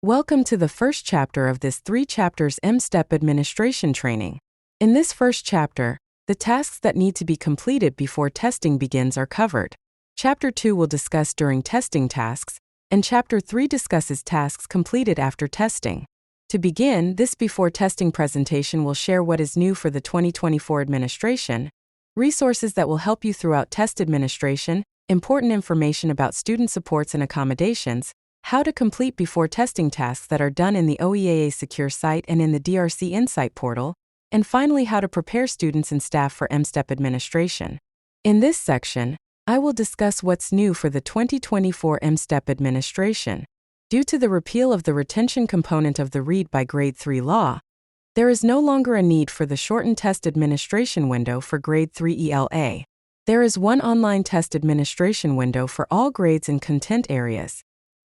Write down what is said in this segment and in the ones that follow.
Welcome to the first chapter of this 3 chapters M-Step administration training. In this first chapter, the tasks that need to be completed before testing begins are covered. Chapter 2 will discuss during testing tasks, and Chapter 3 discusses tasks completed after testing. To begin, this before testing presentation will share what is new for the 2024 administration, resources that will help you throughout test administration, important information about student supports and accommodations, how to complete before testing tasks that are done in the OEAA Secure site and in the DRC Insight portal, and finally how to prepare students and staff for M-Step administration. In this section, I will discuss what's new for the 2024 M-Step administration. Due to the repeal of the retention component of the Read by Grade 3 law, there is no longer a need for the shortened test administration window for Grade 3 ELA. There is one online test administration window for all grades and content areas,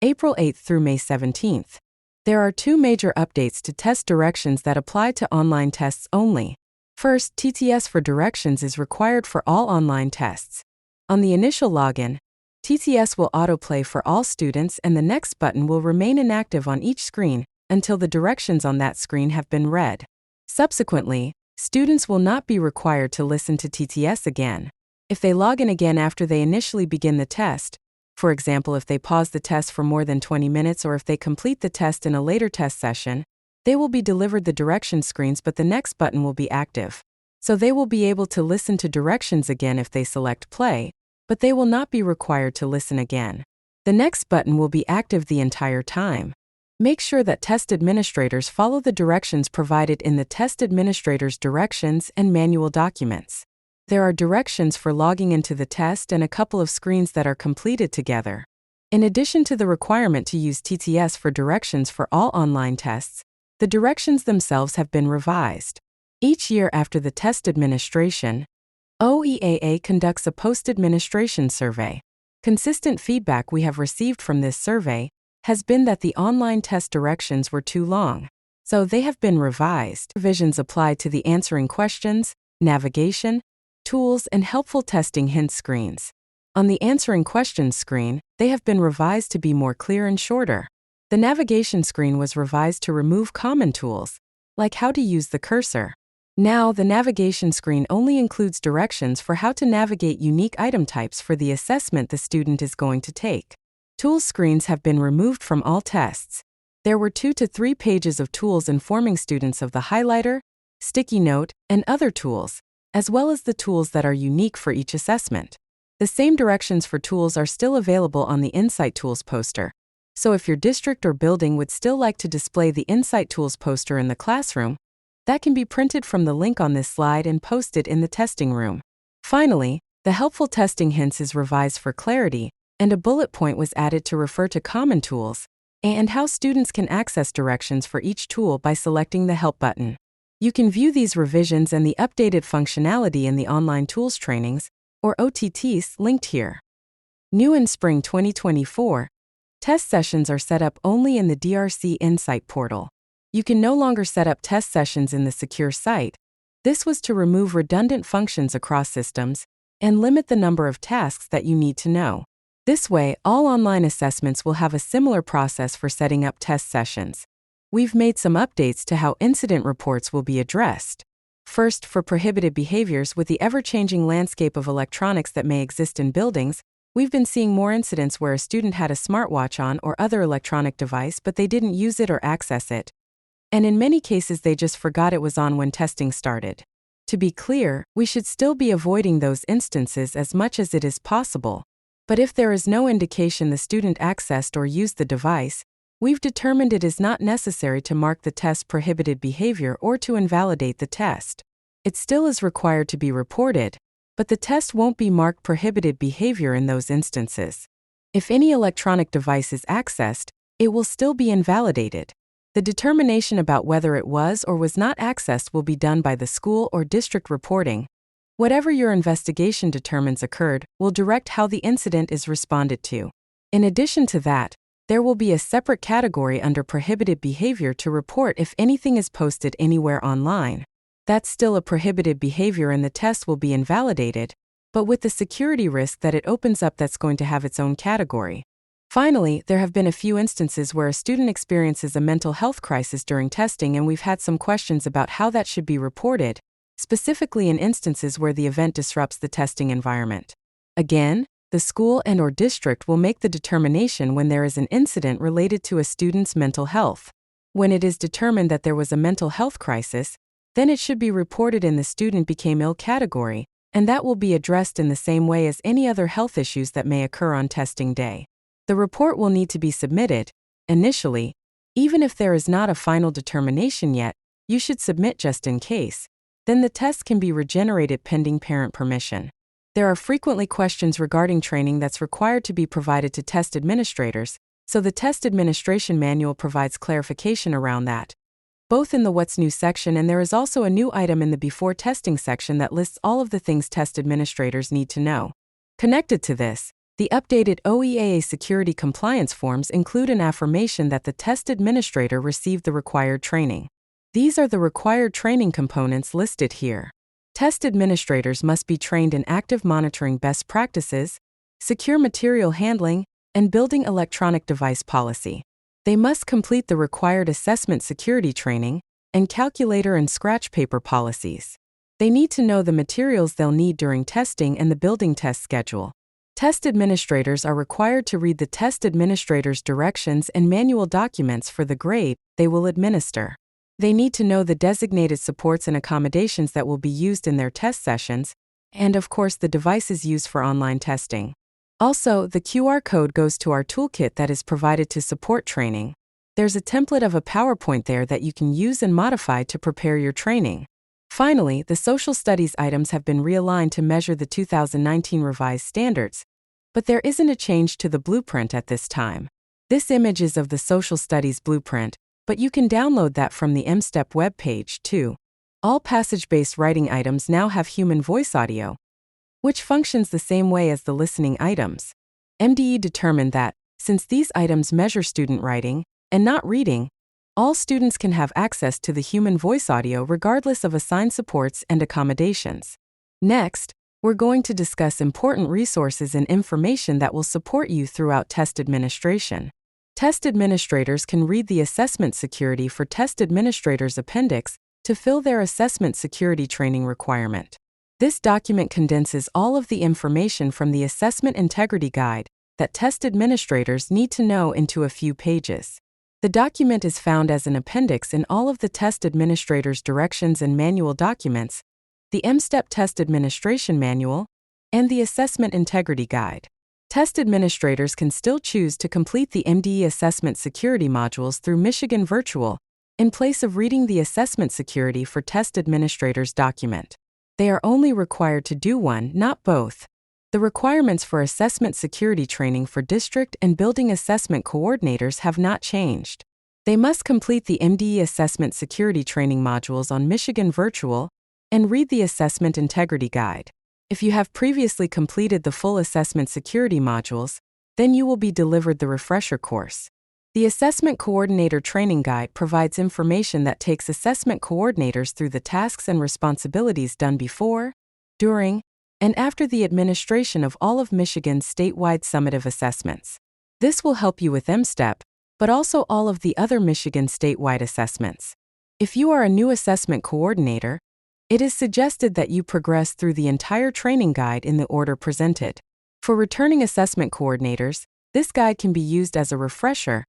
April 8th through May 17th. There are 2 major updates to test directions that apply to online tests only. First, TTS for directions is required for all online tests. On the initial login, TTS will autoplay for all students and the next button will remain inactive on each screen until the directions on that screen have been read. Subsequently, students will not be required to listen to TTS again. If they log in again after they initially begin the test, for example, if they pause the test for more than 20 minutes or if they complete the test in a later test session, they will be delivered the direction screens but the next button will be active. So they will be able to listen to directions again if they select play, but they will not be required to listen again. The next button will be active the entire time. Make sure that test administrators follow the directions provided in the test administrator's directions and manual documents. There are directions for logging into the test and a couple of screens that are completed together. In addition to the requirement to use TTS for directions for all online tests, the directions themselves have been revised. Each year after the test administration, OEAA conducts a post-administration survey. Consistent feedback we have received from this survey has been that the online test directions were too long, so they have been revised. Revisions apply to the answering questions, navigation, tools, and helpful testing hint screens. On the answering questions screen, they have been revised to be more clear and shorter. The navigation screen was revised to remove common tools, like how to use the cursor. Now, the navigation screen only includes directions for how to navigate unique item types for the assessment the student is going to take. Tools screens have been removed from all tests. There were 2 to 3 pages of tools informing students of the highlighter, sticky note, and other tools, as well as the tools that are unique for each assessment. The same directions for tools are still available on the Insight Tools poster. So if your district or building would still like to display the Insight Tools poster in the classroom, that can be printed from the link on this slide and posted in the testing room. Finally, the helpful testing hints is revised for clarity, and a bullet point was added to refer to common tools and how students can access directions for each tool by selecting the Help button. You can view these revisions and the updated functionality in the online tools trainings, or OTTs, linked here. New in spring 2024, test sessions are set up only in the DRC Insight portal. You can no longer set up test sessions in the Secure site. This was to remove redundant functions across systems and limit the number of tasks that you need to know. This way, all online assessments will have a similar process for setting up test sessions. We've made some updates to how incident reports will be addressed. First, for prohibited behaviors with the ever-changing landscape of electronics that may exist in buildings, we've been seeing more incidents where a student had a smartwatch on or other electronic device but they didn't use it or access it. And in many cases they just forgot it was on when testing started. To be clear, we should still be avoiding those instances as much as it is possible. But if there is no indication the student accessed or used the device, we've determined it is not necessary to mark the test prohibited behavior or to invalidate the test. It still is required to be reported, but the test won't be marked prohibited behavior in those instances. If any electronic device is accessed, it will still be invalidated. The determination about whether it was or was not accessed will be done by the school or district reporting. Whatever your investigation determines occurred will direct how the incident is responded to. In addition to that, there will be a separate category under prohibited behavior to report if anything is posted anywhere online. That's still a prohibited behavior and the test will be invalidated, but with the security risk that it opens up that's going to have its own category. Finally, there have been a few instances where a student experiences a mental health crisis during testing, and we've had some questions about how that should be reported, specifically in instances where the event disrupts the testing environment. Again, the school and/or district will make the determination when there is an incident related to a student's mental health. When it is determined that there was a mental health crisis, then it should be reported in the student became ill category, and that will be addressed in the same way as any other health issues that may occur on testing day. The report will need to be submitted. Initially, even if there is not a final determination yet, you should submit just in case. Then the test can be regenerated pending parent permission. There are frequently questions regarding training that's required to be provided to test administrators, so the test administration manual provides clarification around that, both in the What's New section, and there is also a new item in the Before Testing section that lists all of the things test administrators need to know. Connected to this, the updated OEAA security compliance forms include an affirmation that the test administrator received the required training. These are the required training components listed here. Test administrators must be trained in active monitoring best practices, secure material handling, and building electronic device policy. They must complete the required assessment security training and calculator and scratch paper policies. They need to know the materials they'll need during testing and the building test schedule. Test administrators are required to read the test administrator's directions and manual documents for the grade they will administer. They need to know the designated supports and accommodations that will be used in their test sessions, and of course the devices used for online testing. Also, the QR code goes to our toolkit that is provided to support training. There's a template of a PowerPoint there that you can use and modify to prepare your training. Finally, the social studies items have been realigned to measure the 2019 revised standards, but there isn't a change to the blueprint at this time. This image is of the social studies blueprint, but you can download that from the MSTEP webpage too. All passage-based writing items now have human voice audio, which functions the same way as the listening items. MDE determined that, since these items measure student writing and not reading, all students can have access to the human voice audio regardless of assigned supports and accommodations. Next, we're going to discuss important resources and information that will support you throughout test administration. Test administrators can read the Assessment Security for Test Administrators Appendix to fill their assessment security training requirement. This document condenses all of the information from the Assessment Integrity Guide that test administrators need to know into a few pages. The document is found as an appendix in all of the test administrators' directions and manual documents, the MSTEP Test Administration Manual, and the Assessment Integrity Guide. Test administrators can still choose to complete the MDE Assessment Security modules through Michigan Virtual, in place of reading the Assessment Security for Test Administrators document. They are only required to do one, not both. The requirements for assessment security training for district and building assessment coordinators have not changed. They must complete the MDE Assessment Security Training modules on Michigan Virtual and read the Assessment Integrity Guide. If you have previously completed the full Assessment Security modules, then you will be delivered the refresher course. The Assessment Coordinator Training Guide provides information that takes assessment coordinators through the tasks and responsibilities done before, during, and after the administration of all of Michigan's statewide summative assessments. This will help you with MSTEP, but also all of the other Michigan statewide assessments. If you are a new assessment coordinator, it is suggested that you progress through the entire training guide in the order presented. For returning assessment coordinators, this guide can be used as a refresher.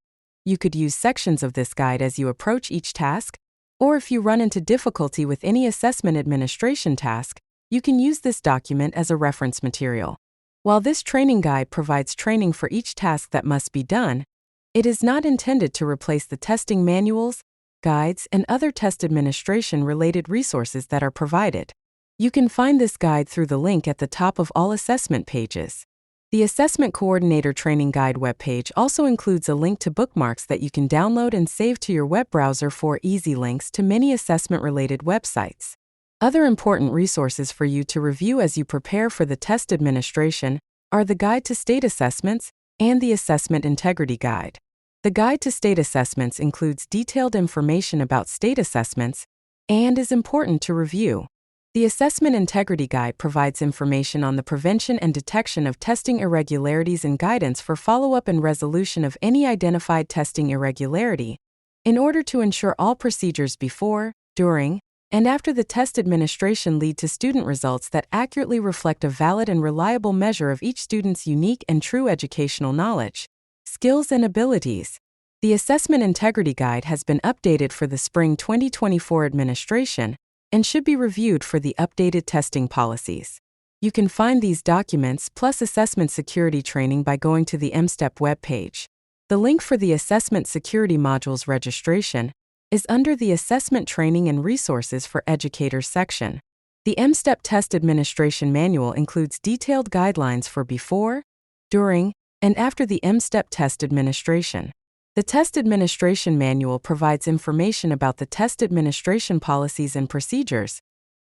You could use sections of this guide as you approach each task, or if you run into difficulty with any assessment administration task, you can use this document as a reference material. While this training guide provides training for each task that must be done, it is not intended to replace the testing manuals, guides, and other test administration-related resources that are provided. You can find this guide through the link at the top of all assessment pages. The Assessment Coordinator Training Guide webpage also includes a link to bookmarks that you can download and save to your web browser for easy links to many assessment-related websites. Other important resources for you to review as you prepare for the test administration are the Guide to State Assessments and the Assessment Integrity Guide. The Guide to State Assessments includes detailed information about state assessments and is important to review. The Assessment Integrity Guide provides information on the prevention and detection of testing irregularities and guidance for follow-up and resolution of any identified testing irregularity, in order to ensure all procedures before, during, and after the test administration lead to student results that accurately reflect a valid and reliable measure of each student's unique and true educational knowledge, skills, and abilities. The Assessment Integrity Guide has been updated for the Spring 2024 administration and should be reviewed for the updated testing policies. You can find these documents plus assessment security training by going to the MSTEP webpage. The link for the Assessment Security Modules registration is under the Assessment Training and Resources for Educators section. The MSTEP Test Administration Manual includes detailed guidelines for before, during, and after the MSTEP test administration. The Test Administration Manual provides information about the test administration policies and procedures,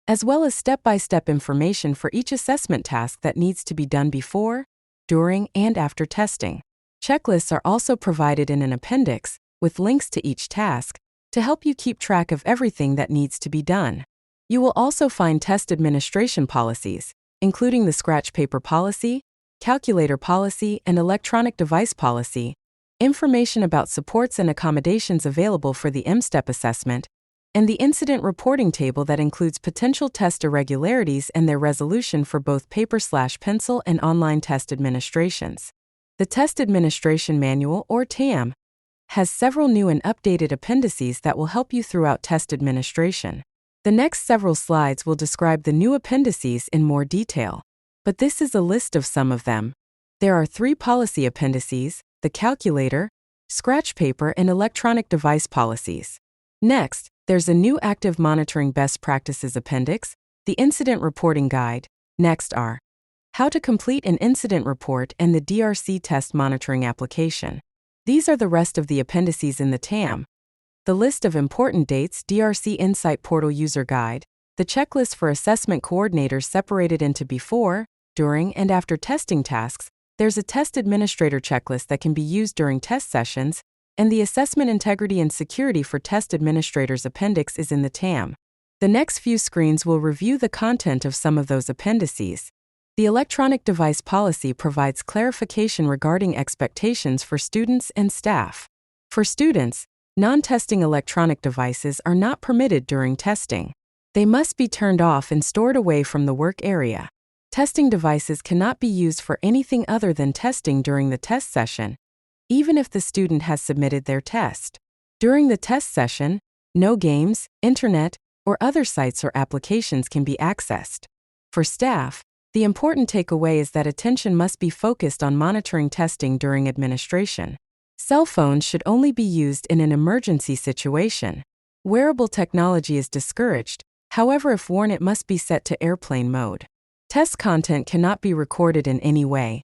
as well as step-by-step information for each assessment task that needs to be done before, during, and after testing. Checklists are also provided in an appendix, with links to each task, to help you keep track of everything that needs to be done. You will also find test administration policies, including the scratch paper policy, calculator policy, and electronic device policy, information about supports and accommodations available for the MSTEP assessment, and the incident reporting table that includes potential test irregularities and their resolution for both paper/pencil and online test administrations. The Test Administration Manual, or TAM, has several new and updated appendices that will help you throughout test administration. The next several slides will describe the new appendices in more detail, but this is a list of some of them. There are 3 policy appendices: the calculator, scratch paper, and electronic device policies. Next, there's a new Active Monitoring Best Practices appendix, the Incident Reporting Guide. Next are how to complete an incident report and the DRC test monitoring application. These are the rest of the appendices in the TAM. The list of important dates, DRC Insight Portal User Guide, the checklist for assessment coordinators separated into before, during, and after testing tasks. There's a test administrator checklist that can be used during test sessions, and the Assessment Integrity and Security for Test Administrators appendix is in the TAM. The next few screens will review the content of some of those appendices. The Electronic Device Policy provides clarification regarding expectations for students and staff. For students, non-testing electronic devices are not permitted during testing. They must be turned off and stored away from the work area. Testing devices cannot be used for anything other than testing during the test session, even if the student has submitted their test. During the test session, no games, internet, or other sites or applications can be accessed. For staff, the important takeaway is that attention must be focused on monitoring testing during administration. Cell phones should only be used in an emergency situation. Wearable technology is discouraged, however, if worn, it must be set to airplane mode. Test content cannot be recorded in any way,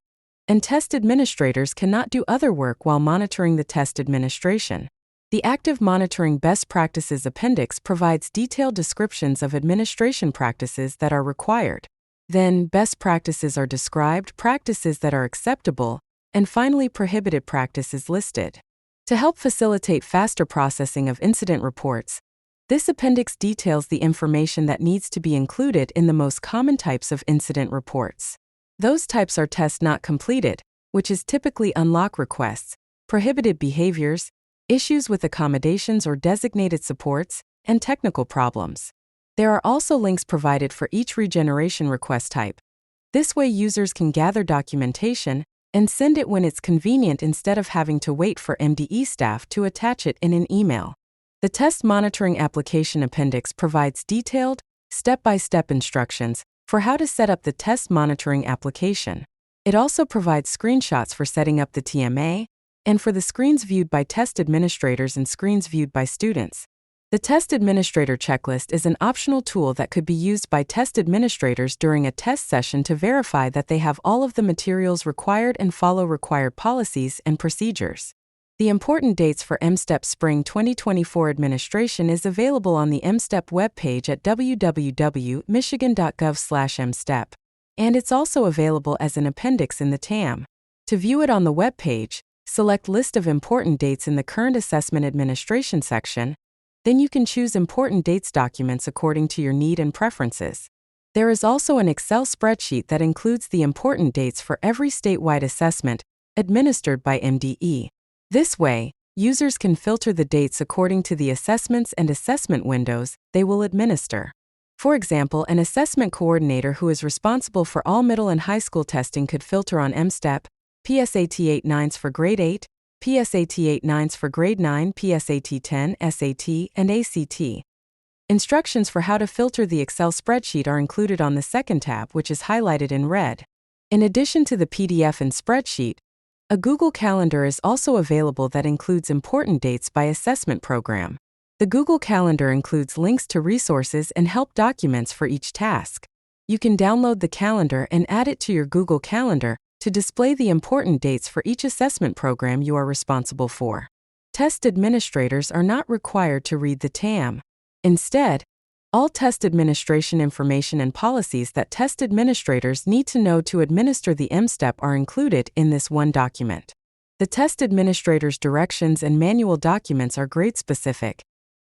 and test administrators cannot do other work while monitoring the test administration. The Active Monitoring Best Practices appendix provides detailed descriptions of administration practices that are required. Then, best practices are described, practices that are acceptable, and finally, prohibited practices listed. To help facilitate faster processing of incident reports, this appendix details the information that needs to be included in the most common types of incident reports. Those types are test not completed, which is typically unlock requests, prohibited behaviors, issues with accommodations or designated supports, and technical problems. There are also links provided for each regeneration request type. This way, users can gather documentation and send it when it's convenient instead of having to wait for MDE staff to attach it in an email. The Test Monitoring Application Appendix provides detailed, step-by-step instructions for how to set up the test monitoring application. It also provides screenshots for setting up the TMA and for the screens viewed by test administrators and screens viewed by students. The Test Administrator Checklist is an optional tool that could be used by test administrators during a test session to verify that they have all of the materials required and follow required policies and procedures. The important dates for MSTEP Spring 2024 administration is available on the MSTEP webpage at www.michigan.gov/mstep, and it's also available as an appendix in the TAM. To view it on the webpage, select List of Important Dates in the Current Assessment Administration section. Then you can choose Important Dates documents according to your need and preferences. There is also an Excel spreadsheet that includes the important dates for every statewide assessment administered by MDE. This way, users can filter the dates according to the assessments and assessment windows they will administer. For example, an assessment coordinator who is responsible for all middle and high school testing could filter on MSTEP, PSAT 8-9s for grade 8, PSAT 8-9s for grade 9, PSAT 10, SAT, and ACT. Instructions for how to filter the Excel spreadsheet are included on the second tab, which is highlighted in red. In addition to the PDF and spreadsheet, a Google Calendar is also available that includes important dates by assessment program. The Google Calendar includes links to resources and help documents for each task. You can download the calendar and add it to your Google Calendar to display the important dates for each assessment program you are responsible for. Test administrators are not required to read the TAM. Instead, all test administration information and policies that test administrators need to know to administer the MSTEP are included in this one document. The test administrator's directions and manual documents are grade-specific,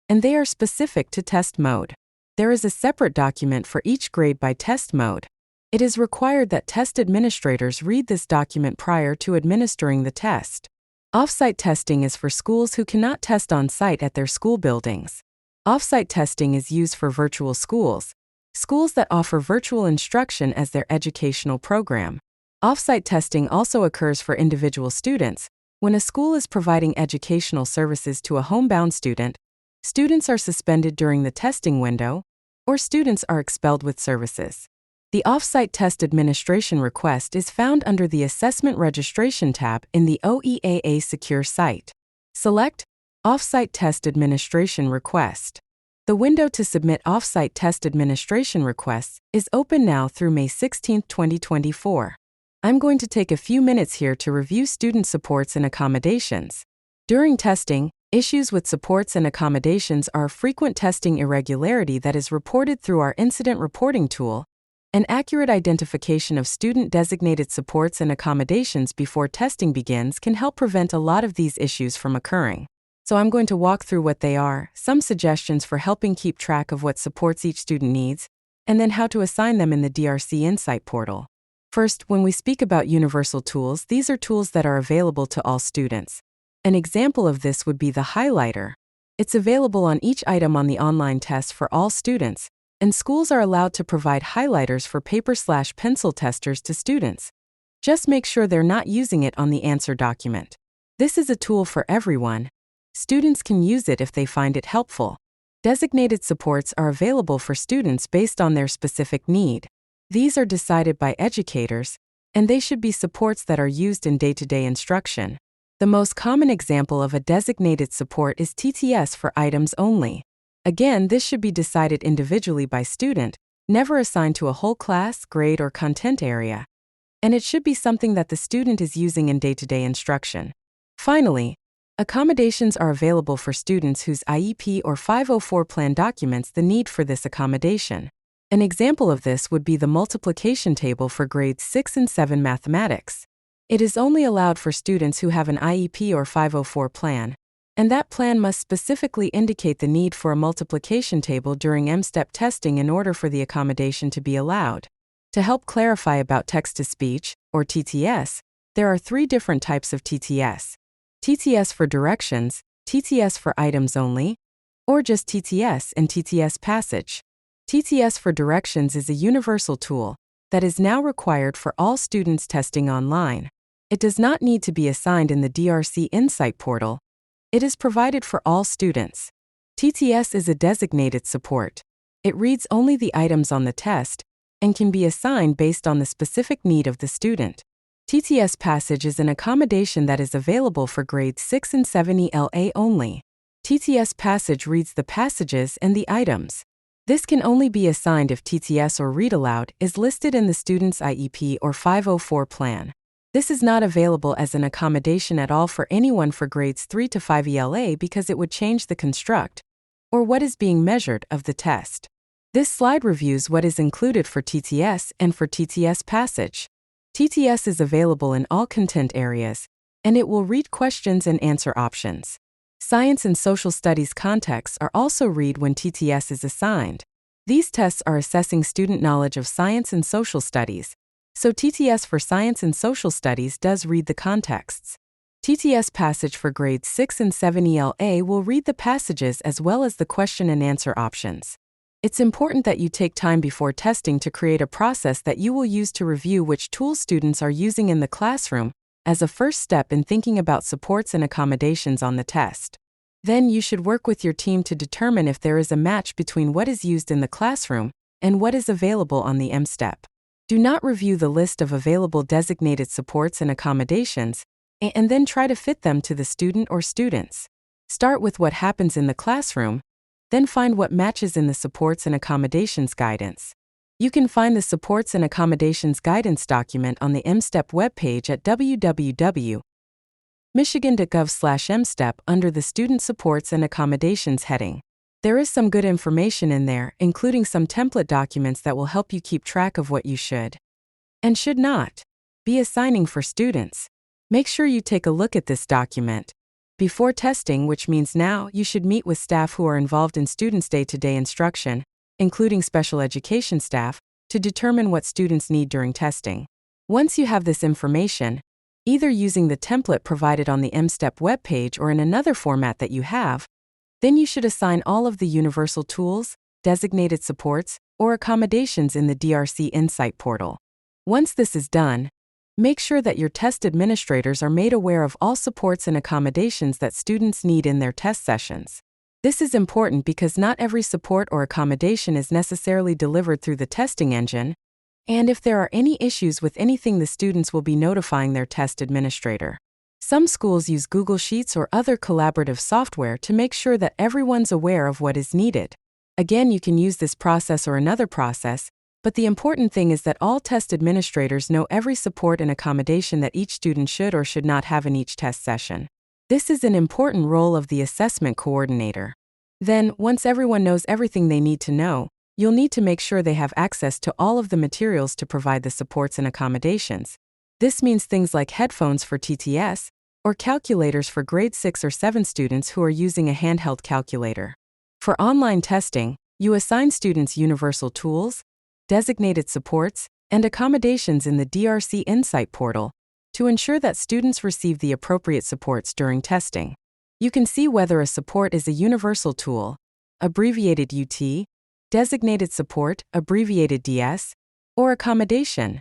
and they are specific to test mode. There is a separate document for each grade by test mode. It is required that test administrators read this document prior to administering the test. Off-site testing is for schools who cannot test on-site at their school buildings. Off-site testing is used for virtual schools, schools that offer virtual instruction as their educational program. Off-site testing also occurs for individual students. When a school is providing educational services to a homebound student, students are suspended during the testing window, or students are expelled with services. The off-site test administration request is found under the Assessment Registration tab in the OEAA Secure site. Select Off-site Test Administration Request. The window to submit off-site test administration requests is open now through May 16, 2024. I'm going to take a few minutes here to review student supports and accommodations. During testing, issues with supports and accommodations are a frequent testing irregularity that is reported through our incident reporting tool. An accurate identification of student-designated supports and accommodations before testing begins can help prevent a lot of these issues from occurring. So I'm going to walk through what they are, some suggestions for helping keep track of what supports each student needs, and then how to assign them in the DRC Insight portal. First, when we speak about universal tools, these are tools that are available to all students. An example of this would be the highlighter. It's available on each item on the online test for all students, and schools are allowed to provide highlighters for paper/pencil testers to students. Just make sure they're not using it on the answer document. This is a tool for everyone. Students can use it if they find it helpful. Designated supports are available for students based on their specific need. These are decided by educators, and they should be supports that are used in day-to-day instruction. The most common example of a designated support is TTS for items only. Again, this should be decided individually by student, never assigned to a whole class, grade, or content area. And it should be something that the student is using in day-to-day instruction. Finally, accommodations are available for students whose IEP or 504 plan documents the need for this accommodation. An example of this would be the multiplication table for grades 6 and 7 mathematics. It is only allowed for students who have an IEP or 504 plan, and that plan must specifically indicate the need for a multiplication table during MSTEP testing in order for the accommodation to be allowed. To help clarify about text-to-speech, or TTS, there are 3 different types of TTS. TTS for directions, TTS for items only, or just TTS and TTS passage. TTS for directions is a universal tool that is now required for all students testing online. It does not need to be assigned in the DRC Insight portal. It is provided for all students. TTS is a designated support. It reads only the items on the test and can be assigned based on the specific need of the student. TTS Passage is an accommodation that is available for grades 6 and 7 ELA only. TTS Passage reads the passages and the items. This can only be assigned if TTS or Read Aloud is listed in the student's IEP or 504 plan. This is not available as an accommodation at all for anyone for grades 3 to 5 ELA because it would change the construct, or what is being measured, of the test. This slide reviews what is included for TTS and for TTS Passage. TTS is available in all content areas, and it will read questions and answer options. Science and social studies contexts are also read when TTS is assigned. These tests are assessing student knowledge of science and social studies. So TTS for Science and Social Studies does read the contexts. TTS Passage for Grades 6 and 7 ELA will read the passages as well as the question and answer options. It's important that you take time before testing to create a process that you will use to review which tools students are using in the classroom as a first step in thinking about supports and accommodations on the test. Then you should work with your team to determine if there is a match between what is used in the classroom and what is available on the M-STEP. Do not review the list of available designated supports and accommodations and then try to fit them to the student or students. Start with what happens in the classroom, then find what matches in the supports and accommodations guidance. You can find the supports and accommodations guidance document on the M-STEP webpage at www.michigan.gov/mstep under the Student Supports and Accommodations heading. There is some good information in there, including some template documents that will help you keep track of what you should and should not be assigning for students. Make sure you take a look at this document before testing, which means now you should meet with staff who are involved in students' day-to-day instruction, including special education staff, to determine what students need during testing. Once you have this information, either using the template provided on the M-STEP webpage or in another format that you have, then you should assign all of the universal tools, designated supports, or accommodations in the DRC Insight portal. Once this is done, make sure that your test administrators are made aware of all supports and accommodations that students need in their test sessions. This is important because not every support or accommodation is necessarily delivered through the testing engine, and if there are any issues with anything, the students will be notifying their test administrator. Some schools use Google Sheets or other collaborative software to make sure that everyone's aware of what is needed. Again, you can use this process or another process, but the important thing is that all test administrators know every support and accommodation that each student should or should not have in each test session. This is an important role of the assessment coordinator. Then, once everyone knows everything they need to know, you'll need to make sure they have access to all of the materials to provide the supports and accommodations. This means things like headphones for TTS, or calculators for grade 6 or 7 students who are using a handheld calculator. For online testing, you assign students universal tools, designated supports, and accommodations in the DRC Insight portal to ensure that students receive the appropriate supports during testing. You can see whether a support is a universal tool, abbreviated UT, designated support, abbreviated DS, or accommodation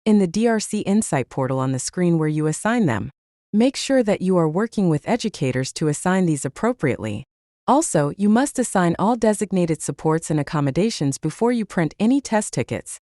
in the DRC Insight portal on the screen where you assign them. Make sure that you are working with educators to assign these appropriately. Also, you must assign all designated supports and accommodations before you print any test tickets.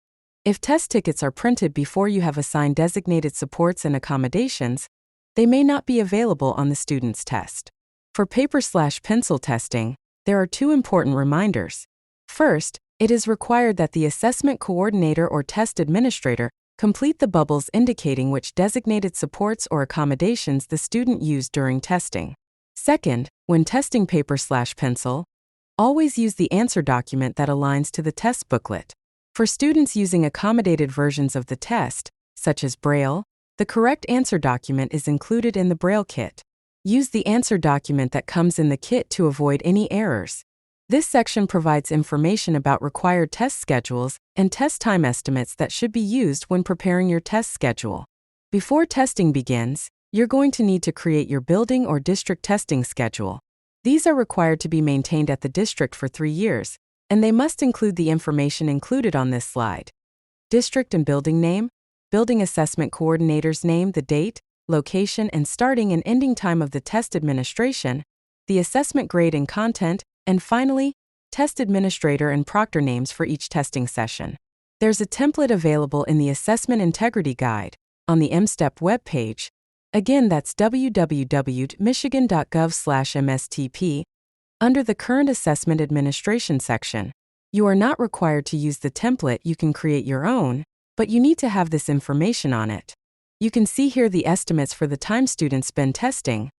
If test tickets are printed before you have assigned designated supports and accommodations, they may not be available on the student's test. For paper/pencil testing, there are two important reminders. First, it is required that the assessment coordinator or test administrator complete the bubbles indicating which designated supports or accommodations the student used during testing. Second, when testing paper/pencil, always use the answer document that aligns to the test booklet. For students using accommodated versions of the test, such as Braille, the correct answer document is included in the Braille kit. Use the answer document that comes in the kit to avoid any errors. This section provides information about required test schedules and test time estimates that should be used when preparing your test schedule. Before testing begins, you're going to need to create your building or district testing schedule. These are required to be maintained at the district for 3 years, and they must include the information included on this slide: district and building name, building assessment coordinator's name, the date, location, and starting and ending time of the test administration, the assessment grade and content, and finally, test administrator and proctor names for each testing session. There's a template available in the Assessment Integrity Guide on the M-STEP webpage. Again, that's www.michigan.gov/mstp under the Current Assessment Administration section. You are not required to use the template, you can create your own, but you need to have this information on it. You can see here the estimates for the time students spend testing.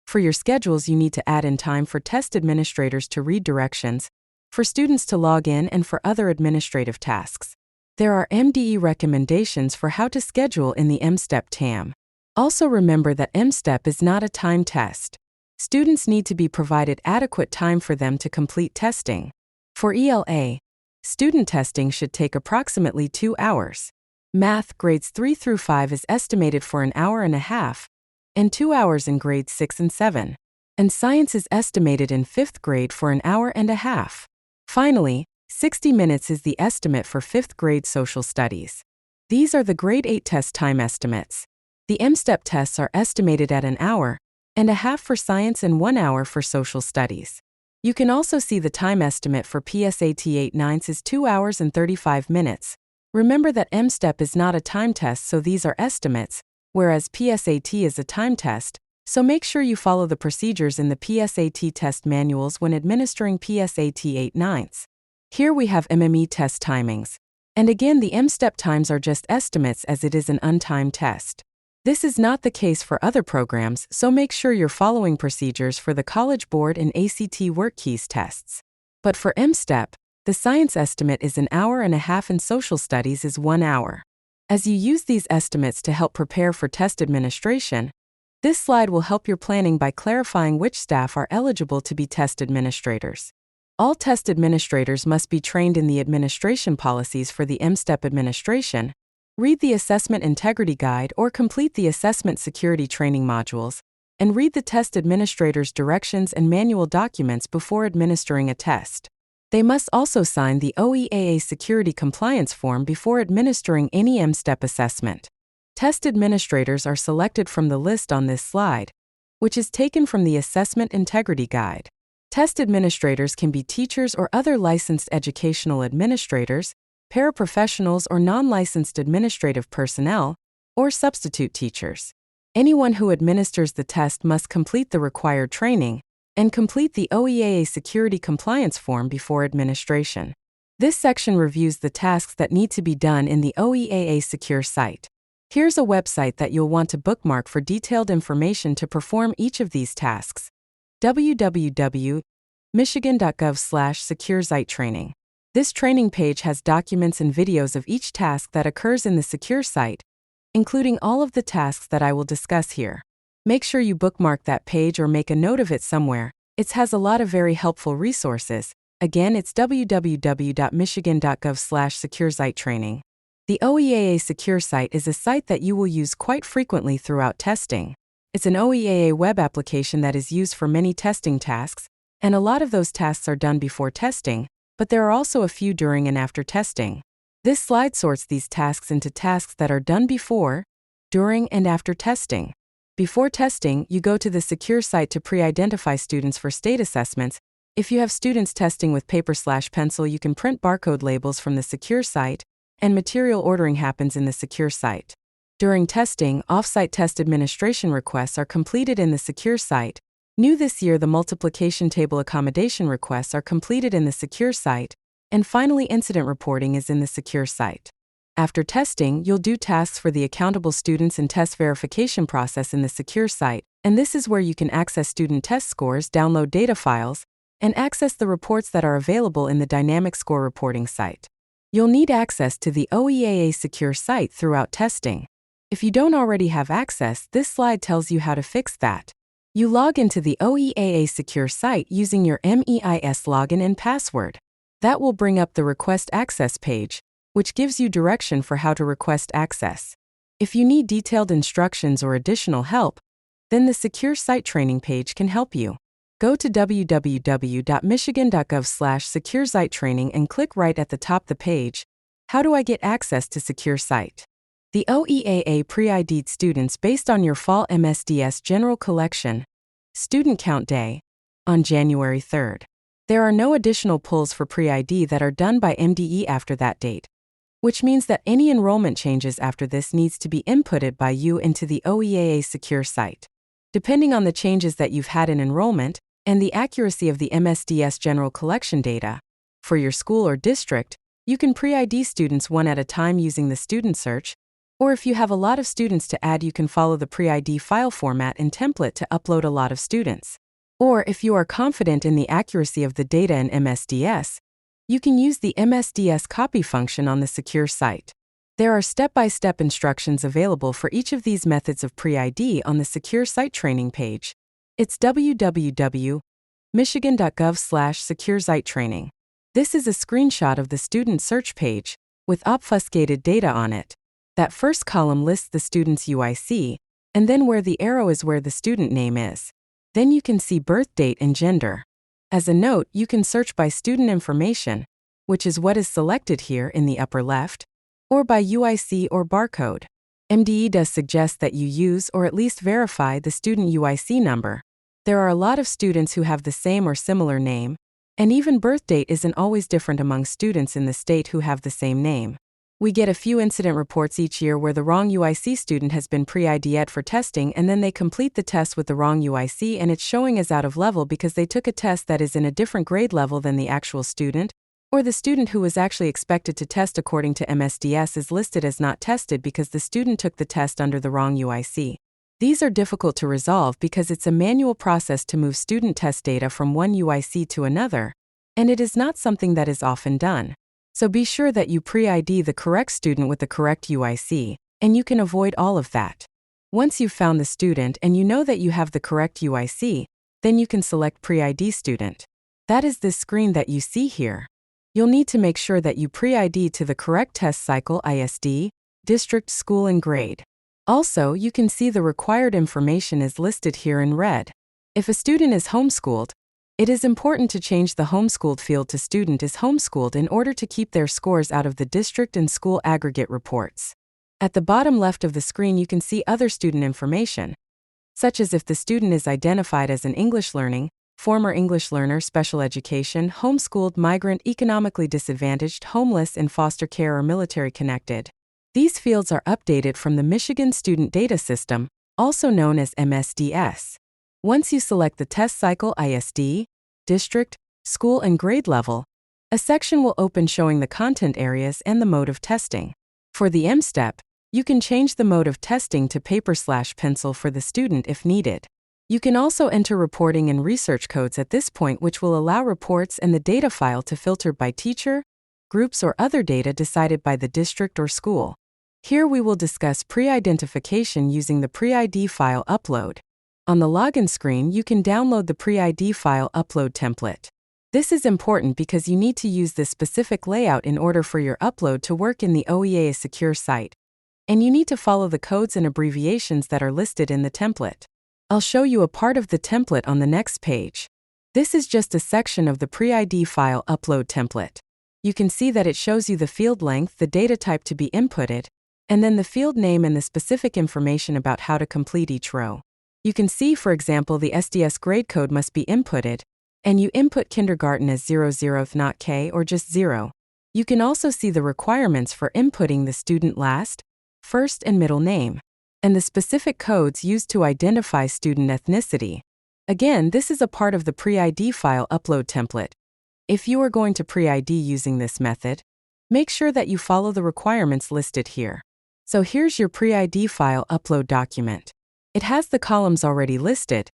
For your schedules, you need to add in time for test administrators to read directions, for students to log in, and for other administrative tasks. There are MDE recommendations for how to schedule in the M-STEP TAM. Also remember that M-STEP is not a time test. Students need to be provided adequate time for them to complete testing. For ELA, Student testing should take approximately 2 hours. Math, grades 3 through 5 is estimated for an hour and a half, and 2 hours in grades 6 and 7. And science is estimated in 5th grade for an hour and a half. Finally, 60 minutes is the estimate for 5th grade social studies. These are the grade 8 test time estimates. The M-STEP tests are estimated at an hour and a half for science and 1 hour for social studies. You can also see the time estimate for PSAT 8/9 is 2 hours and 35 minutes. Remember that M-STEP is not a time test, so these are estimates, whereas PSAT is a time test, so make sure you follow the procedures in the PSAT test manuals when administering PSAT 8/9. Here we have MME test timings. And again, the M-STEP times are just estimates as it is an untimed test. This is not the case for other programs, so make sure you're following procedures for the College Board and ACT Work Keys tests. But for M-STEP, the science estimate is an hour and a half and social studies is 1 hour. As you use these estimates to help prepare for test administration, this slide will help your planning by clarifying which staff are eligible to be test administrators. All test administrators must be trained in the administration policies for the M-STEP administration, read the Assessment Integrity Guide or complete the Assessment Security Training modules, and read the test administrator's directions and manual documents before administering a test. They must also sign the OEAA Security Compliance Form before administering any M-STEP assessment. Test administrators are selected from the list on this slide, which is taken from the Assessment Integrity Guide. Test administrators can be teachers or other licensed educational administrators, paraprofessionals or non-licensed administrative personnel, or substitute teachers. Anyone who administers the test must complete the required training and complete the OEAA Security Compliance Form before administration. This section reviews the tasks that need to be done in the OEAA Secure site. Here's a website that you'll want to bookmark for detailed information to perform each of these tasks: www.michigan.gov/SecureSiteTraining. This training page has documents and videos of each task that occurs in the secure site, including all of the tasks that I will discuss here. Make sure you bookmark that page or make a note of it somewhere. It has a lot of very helpful resources. Again, it's www.michigan.gov/SecureSiteTraining. The OEAA Secure Site is a site that you will use quite frequently throughout testing. It's an OEAA web application that is used for many testing tasks, and a lot of those tasks are done before testing, but there are also a few during and after testing. This slide sorts these tasks into tasks that are done before, during, and after testing. Before testing, you go to the secure site to pre-identify students for state assessments. If you have students testing with paper/pencil, you can print barcode labels from the secure site, and material ordering happens in the secure site. During testing, off-site test administration requests are completed in the secure site. New this year, the multiplication table accommodation requests are completed in the secure site, and finally incident reporting is in the secure site. After testing, you'll do tasks for the accountable students and test verification process in the secure site, and this is where you can access student test scores, download data files, and access the reports that are available in the dynamic score reporting site. You'll need access to the OEAA Secure site throughout testing. If you don't already have access, this slide tells you how to fix that. You log into the OEAA Secure site using your MEIS login and password. That will bring up the Request Access page, which gives you direction for how to request access. If you need detailed instructions or additional help, then the Secure Site training page can help you. Go to www.michigan.gov/SecureSiteTraining and click right at the top of the page, How do I get access to Secure Site? The OEAA pre-ID'd students based on your Fall MSDS General Collection Student Count Day on January 3rd. There are no additional pulls for pre-ID that are done by MDE after that date, which means that any enrollment changes after this needs to be inputted by you into the OEAA Secure Site. Depending on the changes that you've had in enrollment and the accuracy of the MSDS General Collection data, for your school or district, you can pre-ID students one at a time using the student search, or if you have a lot of students to add, you can follow the pre-ID file format and template to upload a lot of students. Or if you are confident in the accuracy of the data in MSDS, you can use the MSDS copy function on the Secure Site. There are step-by-step instructions available for each of these methods of pre-ID on the Secure Site training page. It's www.michigan.gov/SecureSiteTraining. This is a screenshot of the student search page, with obfuscated data on it. That first column lists the student's UIC, and then where the arrow is where the student name is. Then you can see birth date and gender. As a note, you can search by student information, which is what is selected here in the upper left, or by UIC or barcode. MDE does suggest that you use or at least verify the student UIC number. There are a lot of students who have the same or similar name, and even birth date isn't always different among students in the state who have the same name. We get a few incident reports each year where the wrong UIC student has been pre-ID'd for testing and then they complete the test with the wrong UIC and it's showing as out of level because they took a test that is in a different grade level than the actual student, or the student who was actually expected to test according to MSDS is listed as not tested because the student took the test under the wrong UIC. These are difficult to resolve because it's a manual process to move student test data from one UIC to another, and it is not something that is often done. So be sure that you pre-ID the correct student with the correct UIC, and you can avoid all of that. Once you've found the student and you know that you have the correct UIC, then you can select Pre-ID Student. That is this screen that you see here. You'll need to make sure that you pre-ID to the correct test cycle ISD, district, school, and grade. Also, you can see the required information is listed here in red. If a student is homeschooled, it is important to change the homeschooled field to student is homeschooled in order to keep their scores out of the district and school aggregate reports. At the bottom left of the screen you can see other student information, such as if the student is identified as an English learning, former English learner, special education, homeschooled, migrant, economically disadvantaged, homeless, in foster care or military connected. These fields are updated from the Michigan Student Data System, also known as MSDS. Once you select the test cycle ISD, district, school, and grade level, a section will open showing the content areas and the mode of testing. For the M step, you can change the mode of testing to paper/pencil for the student if needed. You can also enter reporting and research codes at this point, which will allow reports and the data file to filter by teacher, groups, or other data decided by the district or school. Here we will discuss pre-identification using the pre-ID file upload. On the login screen, you can download the pre-ID file upload template. This is important because you need to use this specific layout in order for your upload to work in the OEA secure site. And you need to follow the codes and abbreviations that are listed in the template. I'll show you a part of the template on the next page. This is just a section of the pre-ID file upload template. You can see that it shows you the field length, the data type to be inputted, and then the field name and the specific information about how to complete each row. You can see, for example, the SDS grade code must be inputted, and you input kindergarten as 00, not K, or just 0. You can also see the requirements for inputting the student last, first, and middle name, and the specific codes used to identify student ethnicity. Again, this is a part of the pre-ID file upload template. If you are going to pre-ID using this method, make sure that you follow the requirements listed here. So here's your pre-ID file upload document. It has the columns already listed.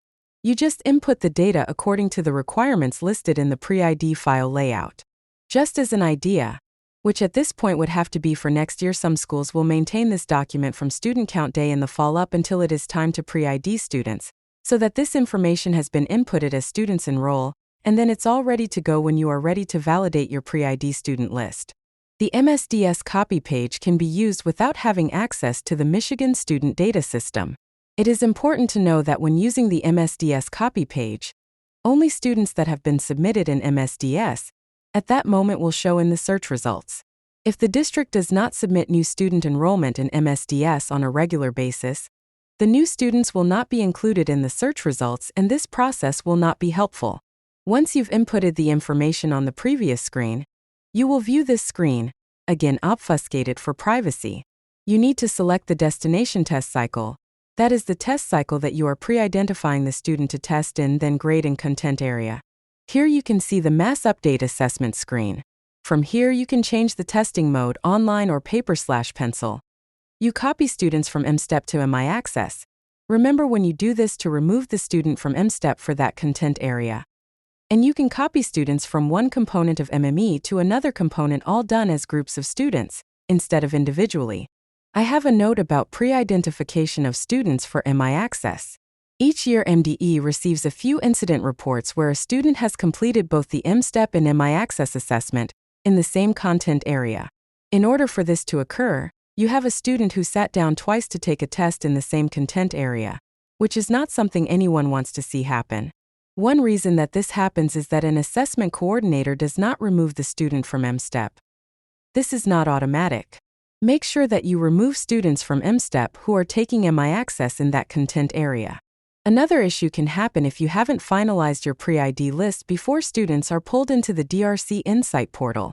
You just input the data according to the requirements listed in the pre-ID file layout. Just as an idea, which at this point would have to be for next year, some schools will maintain this document from student count day in the fall up until it is time to pre-ID students, so that this information has been inputted as students enroll, and then it's all ready to go when you are ready to validate your pre-ID student list. The MSDS copy page can be used without having access to the Michigan Student Data System. It is important to know that when using the MSDS copy page, only students that have been submitted in MSDS at that moment will show in the search results. If the district does not submit new student enrollment in MSDS on a regular basis, the new students will not be included in the search results, and this process will not be helpful. Once you've inputted the information on the previous screen, you will view this screen, again obfuscated for privacy. You need to select the destination test cycle. That is the test cycle that you are pre-identifying the student to test in, then grade and content area. Here you can see the mass update assessment screen. From here you can change the testing mode, online or paper/pencil. You copy students from M-Step to MI Access. Remember when you do this to remove the student from M-Step for that content area. And you can copy students from one component of MME to another component, all done as groups of students, instead of individually. I have a note about pre-identification of students for MI Access. Each year, MDE receives a few incident reports where a student has completed both the M-STEP and MI Access assessment in the same content area. In order for this to occur, you have a student who sat down twice to take a test in the same content area, which is not something anyone wants to see happen. One reason that this happens is that an assessment coordinator does not remove the student from M-STEP. This is not automatic. Make sure that you remove students from M-STEP who are taking MI Access in that content area. Another issue can happen if you haven't finalized your pre-ID list before students are pulled into the DRC Insight portal,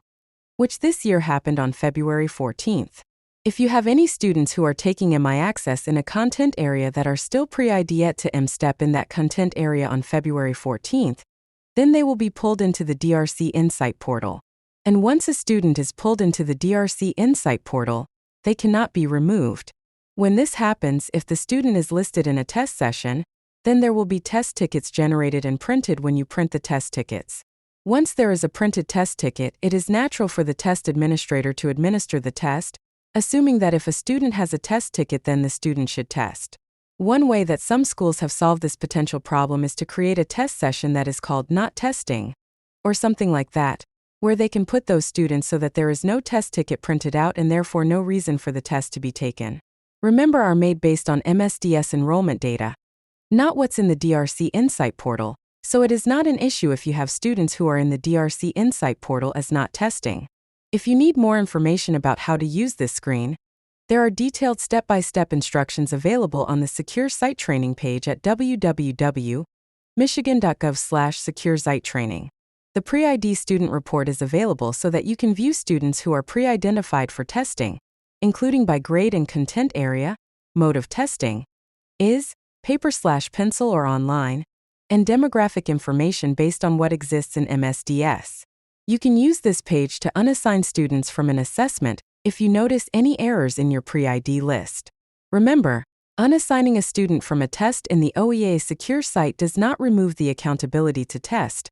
which this year happened on February 14th. If you have any students who are taking MI Access in a content area that are still pre-ID yet to M-STEP in that content area on February 14th, then they will be pulled into the DRC Insight portal. And once a student is pulled into the DRC Insight portal, they cannot be removed. When this happens, if the student is listed in a test session, then there will be test tickets generated and printed when you print the test tickets. Once there is a printed test ticket, it is natural for the test administrator to administer the test, assuming that if a student has a test ticket, then the student should test. One way that some schools have solved this potential problem is to create a test session that is called not testing, or something like that, where they can put those students so that there is no test ticket printed out and therefore no reason for the test to be taken. Remember, are made based on MSDS enrollment data, not what's in the DRC Insight portal, so it is not an issue if you have students who are in the DRC Insight portal as not testing. If you need more information about how to use this screen, there are detailed step-by-step instructions available on the Secure Site Training page at www.michigan.gov/secure-site-training. The Pre-ID Student Report is available so that you can view students who are pre-identified for testing, including by grade and content area, mode of testing, is, paper/pencil or online, and demographic information based on what exists in MSDS. You can use this page to unassign students from an assessment if you notice any errors in your pre-ID list. Remember, unassigning a student from a test in the OEA secure site does not remove the accountability to test.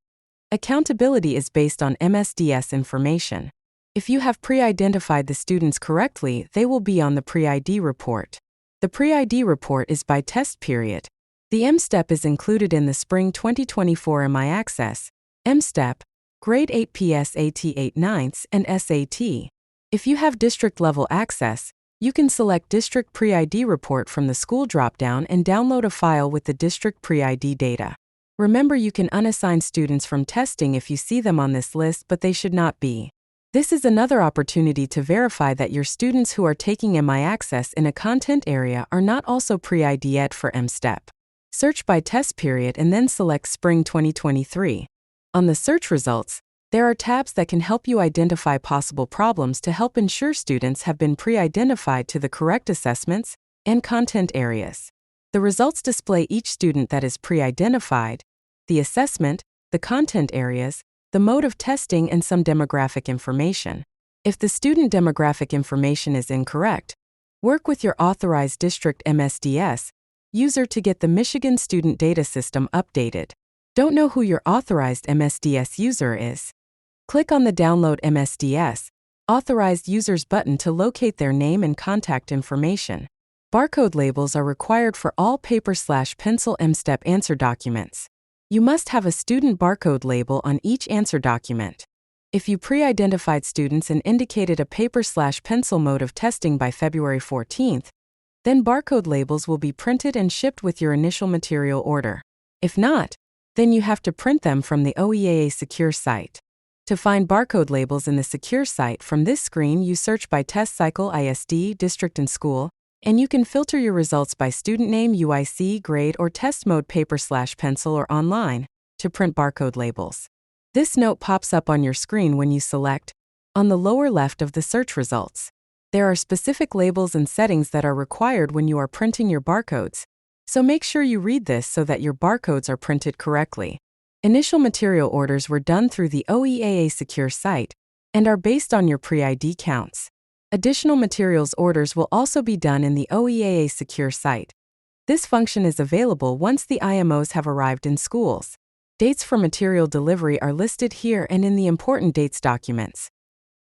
Accountability is based on MSDS information. If you have pre-identified the students correctly, they will be on the pre-ID report. The pre-ID report is by test period. The M-STEP is included in the Spring 2024 MI Access, M-STEP, Grade 8 PSAT 8/9 and SAT. If you have district-level access, you can select District Pre-ID Report from the school dropdown and download a file with the district pre-ID data. Remember, you can unassign students from testing if you see them on this list, but they should not be. This is another opportunity to verify that your students who are taking MI Access in a content area are not also pre-ID yet for M-STEP. Search by test period and then select Spring 2023. On the search results, there are tabs that can help you identify possible problems to help ensure students have been pre-identified to the correct assessments and content areas. The results display each student that is pre-identified, the assessment, the content areas, the mode of testing, and some demographic information. If the student demographic information is incorrect, work with your authorized district MSDS user to get the Michigan Student Data System updated. Don't know who your authorized MSDS user is? Click on the Download MSDS Authorized Users button to locate their name and contact information. Barcode labels are required for all paper/pencil M-STEP answer documents. You must have a student barcode label on each answer document. If you pre-identified students and indicated a paper/pencil mode of testing by February 14th, then barcode labels will be printed and shipped with your initial material order. If not, then you have to print them from the OEAA secure site. To find barcode labels in the secure site from this screen, you search by test cycle, ISD, district and school, and you can filter your results by student name, UIC, grade, or test mode, paper/pencil or online, to print barcode labels. This note pops up on your screen when you select, on the lower left of the search results. There are specific labels and settings that are required when you are printing your barcodes, so make sure you read this so that your barcodes are printed correctly. Initial material orders were done through the OEAA secure site and are based on your pre-ID counts. Additional materials orders will also be done in the OEAA secure site. This function is available once the IMOs have arrived in schools. Dates for material delivery are listed here and in the important dates documents.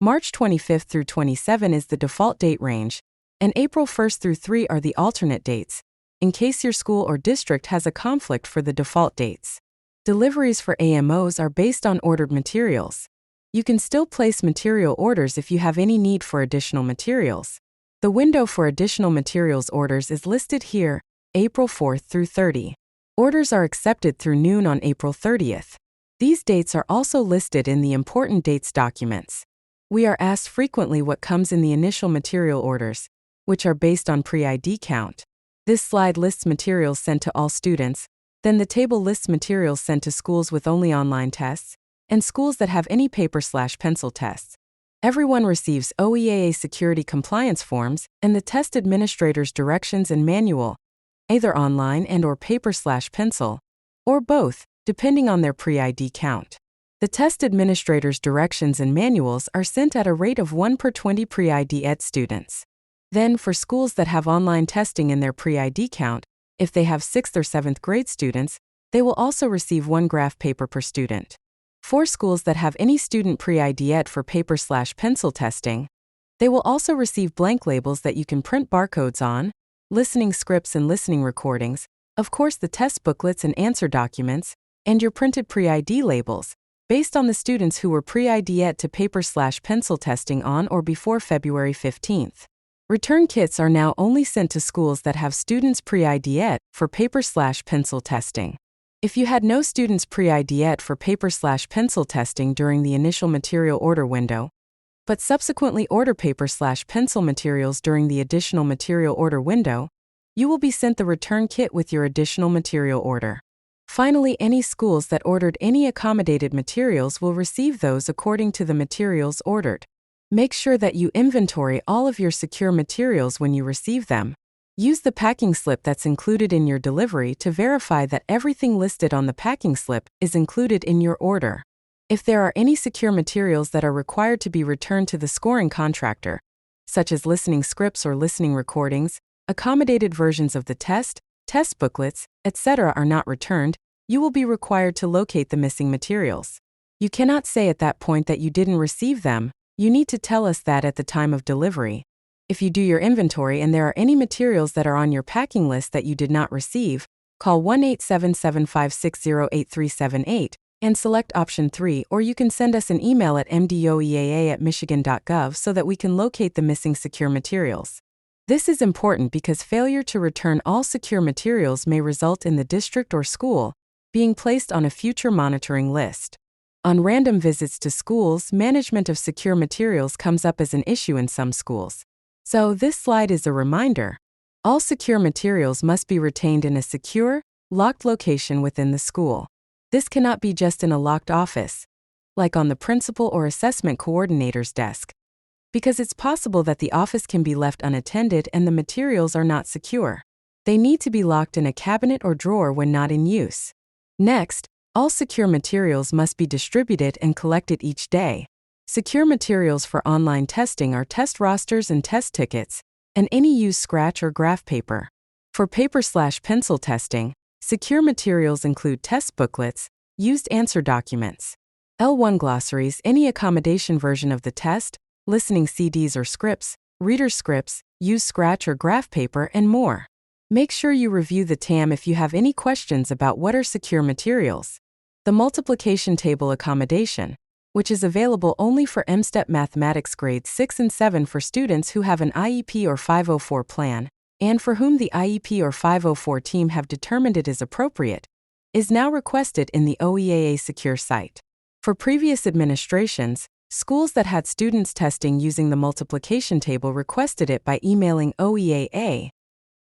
March 25th through 27 is the default date range, and April 1st through 3 are the alternate dates, in case your school or district has a conflict for the default dates. Deliveries for AMOs are based on ordered materials. You can still place material orders if you have any need for additional materials. The window for additional materials orders is listed here, April 4th through 30. Orders are accepted through noon on April 30th. These dates are also listed in the Important Dates documents. We are asked frequently what comes in the initial material orders, which are based on pre-ID count. This slide lists materials sent to all students, then the table lists materials sent to schools with only online tests, and schools that have any paper/pencil tests. Everyone receives OEAA security compliance forms and the test administrator's directions and manual, either online and/or paper/pencil, or both, depending on their pre-ID count. The test administrator's directions and manuals are sent at a rate of 1 per 20 pre-ID ed students. Then, for schools that have online testing in their pre-ID count, if they have 6th or 7th grade students, they will also receive 1 graph paper per student. For schools that have any student pre-ID ed for paper/pencil testing, they will also receive blank labels that you can print barcodes on, listening scripts and listening recordings, of course the test booklets and answer documents, and your printed pre-ID labels, based on the students who were pre-ID ed to paper/pencil testing on or before February 15th. Return kits are now only sent to schools that have students pre-ID ed for paper/pencil testing. If you had no students pre-ID ed for paper/pencil testing during the initial material order window, but subsequently order paper/pencil materials during the additional material order window, you will be sent the return kit with your additional material order. Finally, any schools that ordered any accommodated materials will receive those according to the materials ordered. Make sure that you inventory all of your secure materials when you receive them. Use the packing slip that's included in your delivery to verify that everything listed on the packing slip is included in your order. If there are any secure materials that are required to be returned to the scoring contractor, such as listening scripts or listening recordings, accommodated versions of the test booklets, etc. are not returned, you will be required to locate the missing materials. You cannot say at that point that you didn't receive them, you need to tell us that at the time of delivery. If you do your inventory and there are any materials that are on your packing list that you did not receive, call 1-877-560-8378 and select option 3, or you can send us an email at mdoeaa@michigan.gov so that we can locate the missing secure materials. This is important because failure to return all secure materials may result in the district or school being placed on a future monitoring list. On random visits to schools, management of secure materials comes up as an issue in some schools. So this slide is a reminder. All secure materials must be retained in a secure, locked location within the school. This cannot be just in a locked office, like on the principal or assessment coordinator's desk, because it's possible that the office can be left unattended and the materials are not secure. They need to be locked in a cabinet or drawer when not in use. Next, all secure materials must be distributed and collected each day. Secure materials for online testing are test rosters and test tickets, and any used scratch or graph paper. For paper/pencil testing, secure materials include test booklets, used answer documents, L1 glossaries, any accommodation version of the test, listening CDs or scripts, reader scripts, used scratch or graph paper, and more. Make sure you review the TAM if you have any questions about what are secure materials. The multiplication table accommodation, which is available only for M-STEP Mathematics grades 6 and 7 for students who have an IEP or 504 plan, and for whom the IEP or 504 team have determined it is appropriate, is now requested in the OEAA Secure site. For previous administrations, schools that had students testing using the multiplication table requested it by emailing OEAA.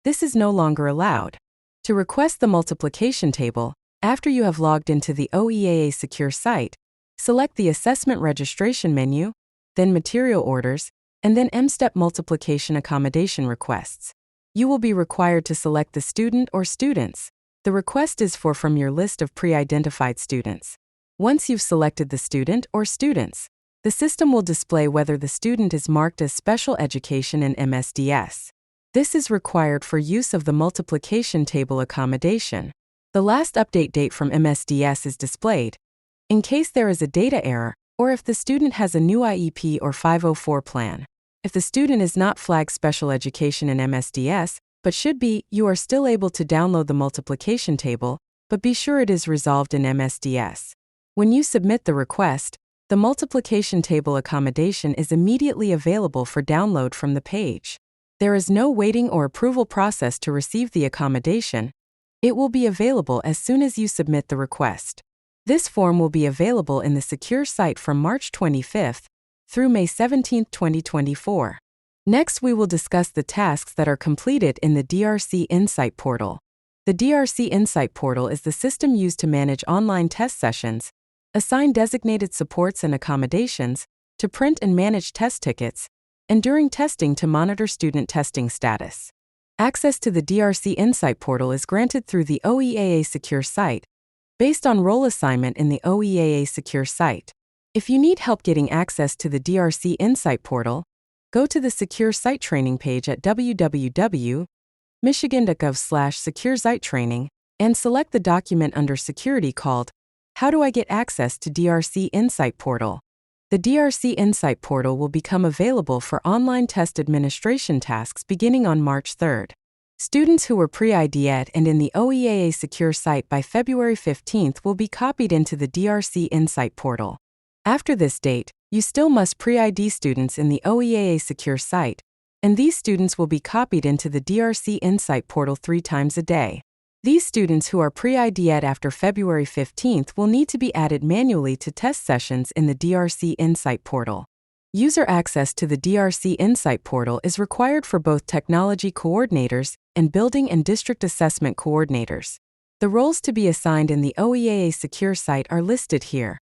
This is no longer allowed. To request the multiplication table, after you have logged into the OEAA Secure site, select the Assessment Registration menu, then Material Orders, and then M-STEP Multiplication Accommodation Requests. You will be required to select the student or students the request is for from your list of pre-identified students. Once you've selected the student or students, the system will display whether the student is marked as special education in MSDS. This is required for use of the multiplication table accommodation. The last update date from MSDS is displayed. In case there is a data error, or if the student has a new IEP or 504 plan. If the student is not flagged special education in MSDS, but you are still able to download the multiplication table, but be sure it is resolved in MSDS. When you submit the request, the multiplication table accommodation is immediately available for download from the page. There is no waiting or approval process to receive the accommodation. It will be available as soon as you submit the request. This form will be available in the secure site from March 25th through May 17, 2024. Next, we will discuss the tasks that are completed in the DRC Insight Portal. The DRC Insight Portal is the system used to manage online test sessions, assign designated supports and accommodations, to print and manage test tickets, and during testing to monitor student testing status. Access to the DRC Insight Portal is granted through the OEAA Secure site, based on role assignment in the OEAA Secure site. If you need help getting access to the DRC Insight Portal, go to the Secure Site Training page at www.michigan.gov/SecureSiteTraining and select the document under Security called How Do I Get Access to DRC Insight Portal? The DRC Insight Portal will become available for online test administration tasks beginning on March 3rd. Students who were pre-IDed and in the OEAA Secure site by February 15th will be copied into the DRC Insight Portal. After this date, you still must pre-ID students in the OEAA Secure site, and these students will be copied into the DRC Insight Portal 3 times a day. These students who are pre-IDed after February 15th will need to be added manually to test sessions in the DRC Insight Portal. User access to the DRC Insight Portal is required for both technology coordinators and building and district assessment coordinators. The roles to be assigned in the OEAA Secure site are listed here.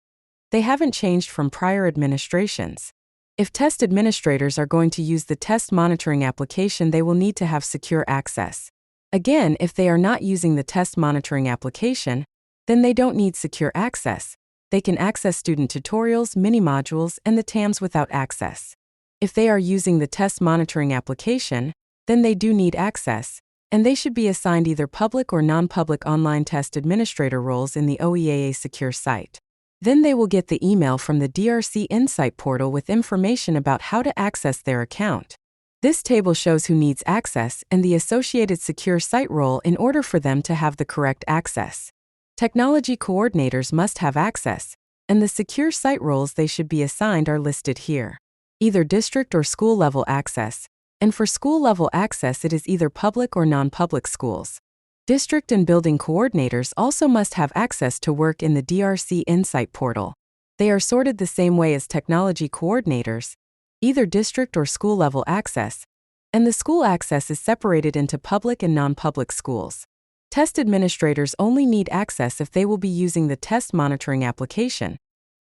They haven't changed from prior administrations. If test administrators are going to use the test monitoring application, they will need to have secure access. Again, if they are not using the test monitoring application, then they don't need secure access. They can access student tutorials, mini-modules, and the TAMs without access. If they are using the test monitoring application, then they do need access, and they should be assigned either public or non-public online test administrator roles in the OEAA Secure site. Then they will get the email from the DRC Insight Portal with information about how to access their account. This table shows who needs access and the associated secure site role in order for them to have the correct access. Technology coordinators must have access, and the secure site roles they should be assigned are listed here. Either district or school level access, and for school level access it is either public or non-public schools. District and building coordinators also must have access to work in the DRC Insight Portal. They are sorted the same way as technology coordinators, either district or school level access, and the school access is separated into public and non-public schools. Test administrators only need access if they will be using the test monitoring application.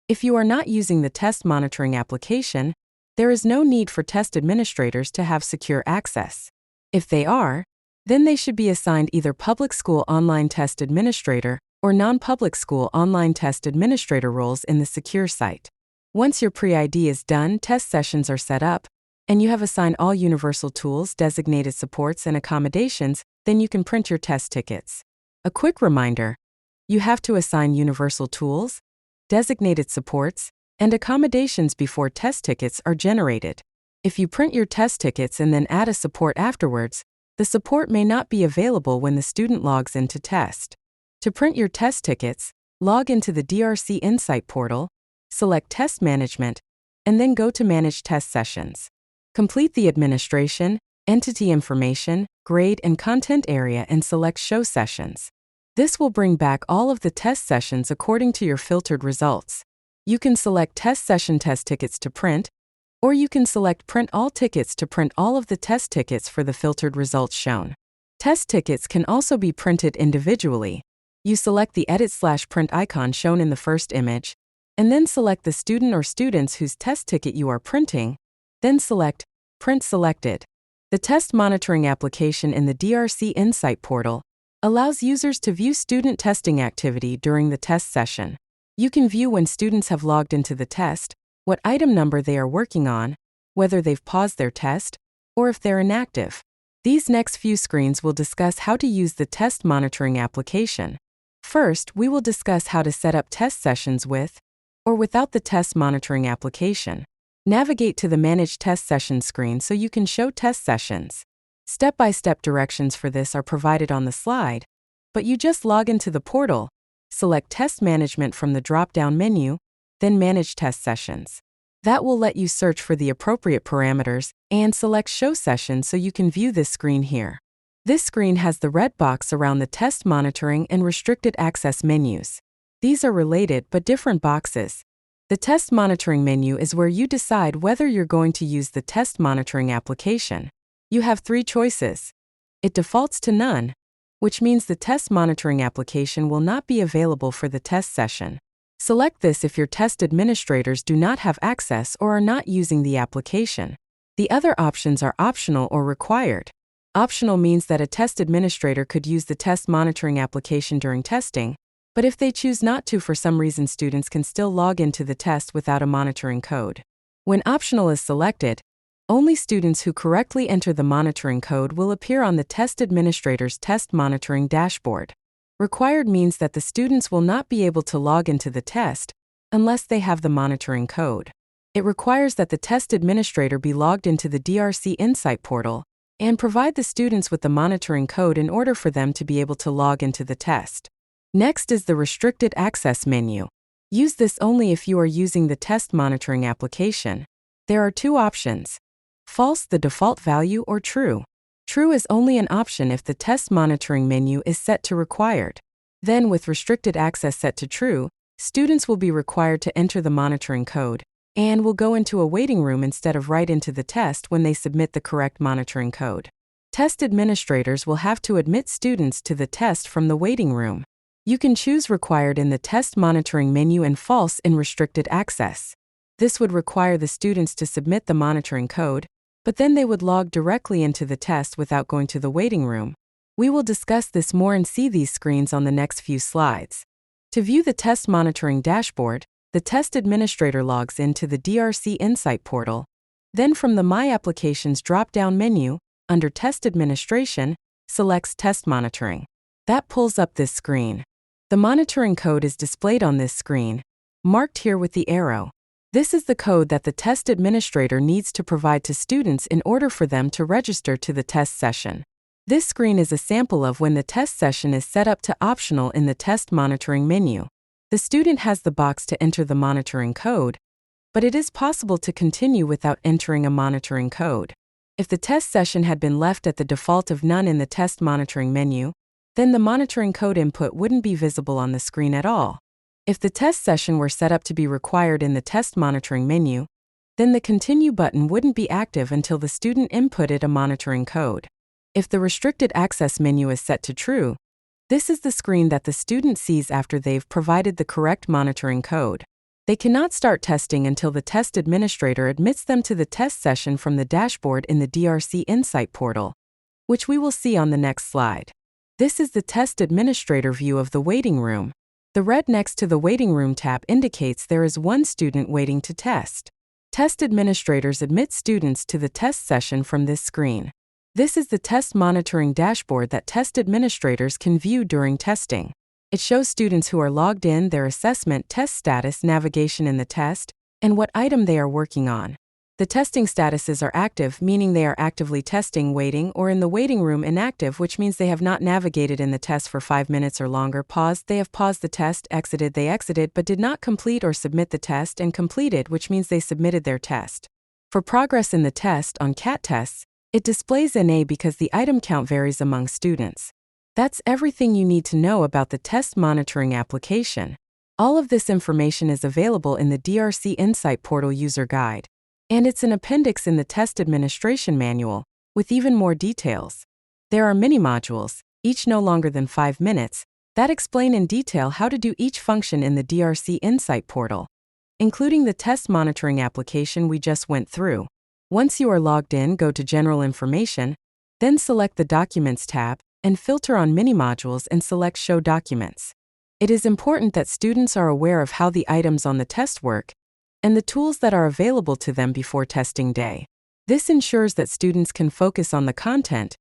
If you are not using the test monitoring application, there is no need for test administrators to have secure access. If they are, then they should be assigned either public school online test administrator or non-public school online test administrator roles in the secure site. Once your pre-ID is done, test sessions are set up, and you have assigned all universal tools, designated supports, and accommodations, then you can print your test tickets. A quick reminder: you have to assign universal tools, designated supports, and accommodations before test tickets are generated. If you print your test tickets and then add a support afterwards, the support may not be available when the student logs in to test. To print your test tickets, log into the DRC Insight Portal, select Test Management, and then go to Manage Test Sessions. Complete the administration, entity information, grade, and content area and select Show Sessions. This will bring back all of the test sessions according to your filtered results. You can select Test Session Test Tickets to print, or you can select Print All Tickets to print all of the test tickets for the filtered results shown. Test tickets can also be printed individually. You select the Edit/Print icon shown in the first image, and then select the student or students whose test ticket you are printing, then select Print Selected. The test monitoring application in the DRC Insight Portal allows users to view student testing activity during the test session. You can view when students have logged into the test, what item number they are working on, whether they've paused their test, or if they're inactive. These next few screens will discuss how to use the test monitoring application. First, we will discuss how to set up test sessions with or without the test monitoring application. Navigate to the Manage Test Sessions screen so you can show test sessions. Step-by-step directions for this are provided on the slide, but you just log into the portal, select Test Management from the drop-down menu, then Manage Test Sessions. That will let you search for the appropriate parameters and select Show Session so you can view this screen here. This screen has the red box around the Test Monitoring and Restricted Access menus. These are related but different boxes. The Test Monitoring menu is where you decide whether you're going to use the test monitoring application. You have 3 choices. It defaults to none, which means the test monitoring application will not be available for the test session. Select this if your test administrators do not have access or are not using the application. The other options are optional or required. Optional means that a test administrator could use the test monitoring application during testing, but if they choose not to for some reason, students can still log into the test without a monitoring code. When optional is selected, only students who correctly enter the monitoring code will appear on the test administrator's test monitoring dashboard. Required means that the students will not be able to log into the test unless they have the monitoring code. It requires that the test administrator be logged into the DRC Insight portal and provide the students with the monitoring code in order for them to be able to log into the test. Next is the Restricted Access menu. Use this only if you are using the test monitoring application. There are 2 options: false, the default value, or true. True is only an option if the test monitoring menu is set to required. Then, with restricted access set to true, students will be required to enter the monitoring code and will go into a waiting room instead of right into the test when they submit the correct monitoring code. Test administrators will have to admit students to the test from the waiting room. You can choose required in the test monitoring menu and false in restricted access. This would require the students to submit the monitoring code, but then they would log directly into the test without going to the waiting room. We will discuss this more and see these screens on the next few slides. To view the test monitoring dashboard, the test administrator logs into the DRC Insight portal. Then from the My Applications drop-down menu, under Test Administration, selects Test Monitoring. That pulls up this screen. The monitoring code is displayed on this screen, marked here with the arrow. This is the code that the test administrator needs to provide to students in order for them to register to the test session. This screen is a sample of when the test session is set up to optional in the test monitoring menu. The student has the box to enter the monitoring code, but it is possible to continue without entering a monitoring code. If the test session had been left at the default of none in the test monitoring menu, then the monitoring code input wouldn't be visible on the screen at all. If the test session were set up to be required in the test monitoring menu, then the Continue button wouldn't be active until the student inputted a monitoring code. If the restricted access menu is set to true, this is the screen that the student sees after they've provided the correct monitoring code. They cannot start testing until the test administrator admits them to the test session from the dashboard in the DRC Insight portal, which we will see on the next slide. This is the test administrator view of the waiting room. The red next to the Waiting Room tab indicates there is 1 student waiting to test. Test administrators admit students to the test session from this screen. This is the test monitoring dashboard that test administrators can view during testing. It shows students who are logged in, their assessment, test status, navigation in the test, and what item they are working on. The testing statuses are active, meaning they are actively testing, waiting, or in the waiting room; inactive, which means they have not navigated in the test for 5 minutes or longer; paused, they have paused the test; exited, they exited but did not complete or submit the test; and completed, which means they submitted their test. For progress in the test on CAT tests, it displays NA because the item count varies among students. That's everything you need to know about the test monitoring application. All of this information is available in the DRC Insight portal user guide. And it's an appendix in the test administration manual, with even more details. There are mini modules, each no longer than 5 minutes, that explain in detail how to do each function in the DRC Insight portal, including the test monitoring application we just went through. Once you are logged in, go to General Information, then select the Documents tab, and filter on mini modules and select Show Documents. It is important that students are aware of how the items on the test work and the tools that are available to them before testing day. This ensures that students can focus on the content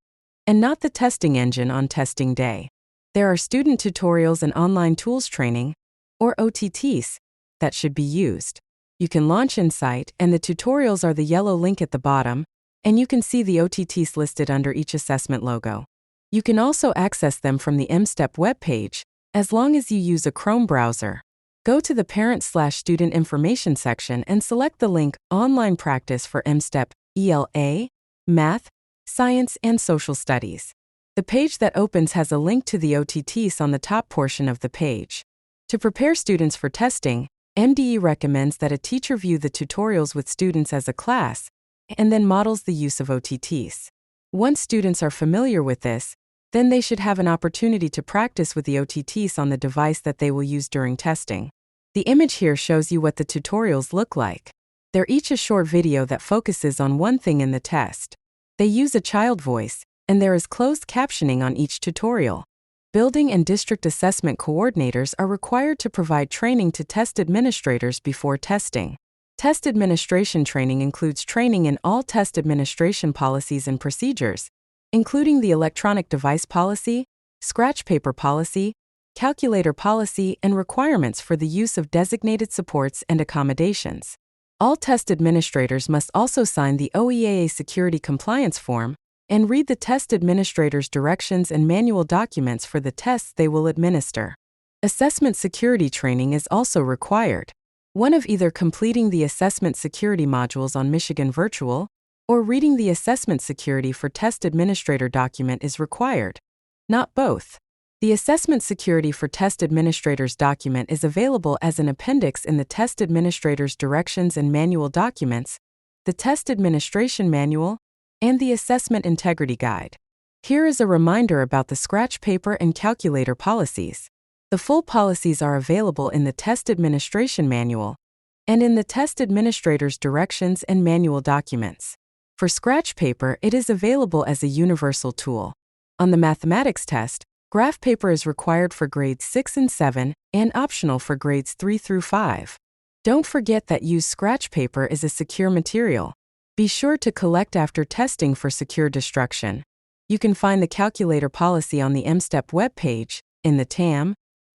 and not the testing engine on testing day. There are student tutorials and online tools training, or OTTs, that should be used. You can launch Insight, and the tutorials are the yellow link at the bottom, and you can see the OTTs listed under each assessment logo. You can also access them from the MSTEP webpage, as long as you use a Chrome browser. Go to the Parent/Student Information section and select the link Online Practice for MSTEP, ELA, Math, Science, and Social Studies. The page that opens has a link to the OTTs on the top portion of the page. To prepare students for testing, MDE recommends that a teacher view the tutorials with students as a class, and then models the use of OTTs. Once students are familiar with this, then they should have an opportunity to practice with the OTTs on the device that they will use during testing. The image here shows you what the tutorials look like. They're each a short video that focuses on one thing in the test. They use a child voice, and there is closed captioning on each tutorial. Building and district assessment coordinators are required to provide training to test administrators before testing. Test administration training includes training in all test administration policies and procedures, including the electronic device policy, scratch paper policy, calculator policy, and requirements for the use of designated supports and accommodations. All test administrators must also sign the OEAA Security Compliance Form and read the test administrator's directions and manual documents for the tests they will administer. Assessment security training is also required. One of either completing the assessment security modules on Michigan Virtual or reading the assessment security for test administrator document is required. Not both. The assessment security for test administrator's document is available as an appendix in the test administrator's directions and manual documents, the test administration manual, and the assessment integrity guide. Here is a reminder about the scratch paper and calculator policies. The full policies are available in the test administration manual and in the test administrator's directions and manual documents. For scratch paper, it is available as a universal tool. On the mathematics test, graph paper is required for grades 6 and 7 and optional for grades 3 through 5. Don't forget that used scratch paper is a secure material. Be sure to collect after testing for secure destruction. You can find the calculator policy on the MSTEP webpage, in the TAM,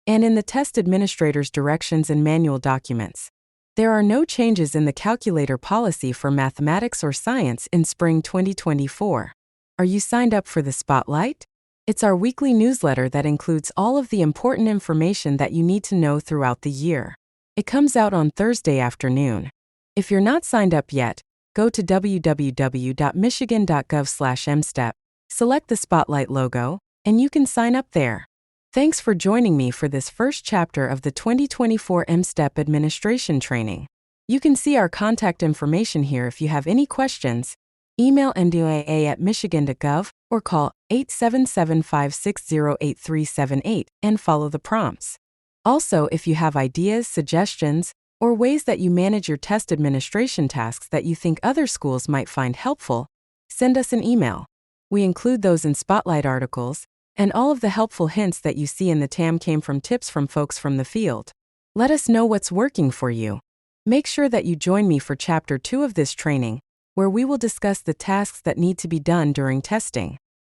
and in the test administrator's directions and manual documents. There are no changes in the calculator policy for mathematics or science in spring 2024. Are you signed up for the Spotlight? It's our weekly newsletter that includes all of the important information that you need to know throughout the year. It comes out on Thursday afternoon. If you're not signed up yet, go to www.michigan.gov/mstep, select the Spotlight logo, and you can sign up there. Thanks for joining me for this first chapter of the 2024 MSTEP Administration Training. You can see our contact information here if you have any questions. Email mdoaa@michigan.gov or call 877-560-8378 and follow the prompts. Also, if you have ideas, suggestions, or ways that you manage your test administration tasks that you think other schools might find helpful, send us an email. We include those in Spotlight articles, and all of the helpful hints that you see in the TAM came from tips from folks from the field. Let us know what's working for you. Make sure that you join me for Chapter 2 of this training, where we will discuss the tasks that need to be done during testing.